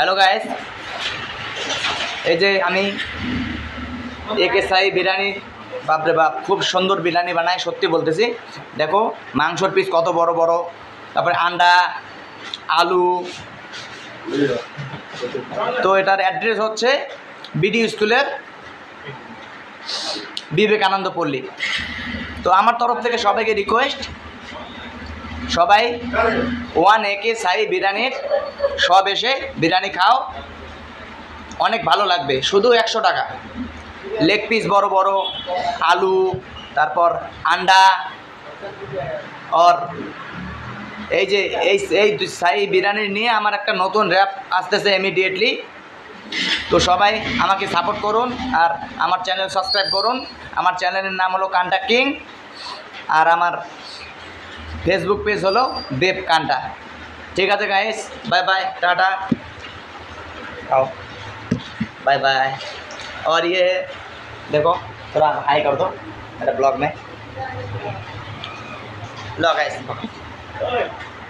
Hello guys, এই যে আমি একে সাই বিরিয়ানি, বাপরে বাপ খুব সুন্দর বিরিয়ানি বানায়, সত্যি বলতেছি। দেখো মাংসর পিস কত বড় বড়, তারপরে আন্ডা, আলু। তো এটার অ্যাড্রেস হচ্ছে বিডি স্কুলের বিবেকানন্দ পল্লী। তো আমার তরফ থেকে সবাইকে রিকোয়েস্ট, সবাই 1 একে সাই বিরিয়ানির সব এসে বিরিয়ানি খাও, অনেক ভালো লাগবে। শুধু 100 টাকা, লেগ পিস বড় বড়, আলু, তারপর আন্ডা। আর এই যে এই সাই বিরিয়ানি নিয়ে আমার একটা নতুন র্যাপ আসতেছে ইমিডিয়েটলি। তো সবাই আমাকে সাপোর্ট করুন আর আমার চ্যানেল সাবস্ক্রাইব করুন। আমার চ্যানেলের নাম হলো কান্টা কিং, আর আমার फेसबुक पेज हलो देव कांटा। ठीक है गाइस, बाय बाय, टाटा, आओ, बाय बाय। और ये देखो, थोड़ा हाई कर दो मेरे ब्लॉग में। लो गाइस।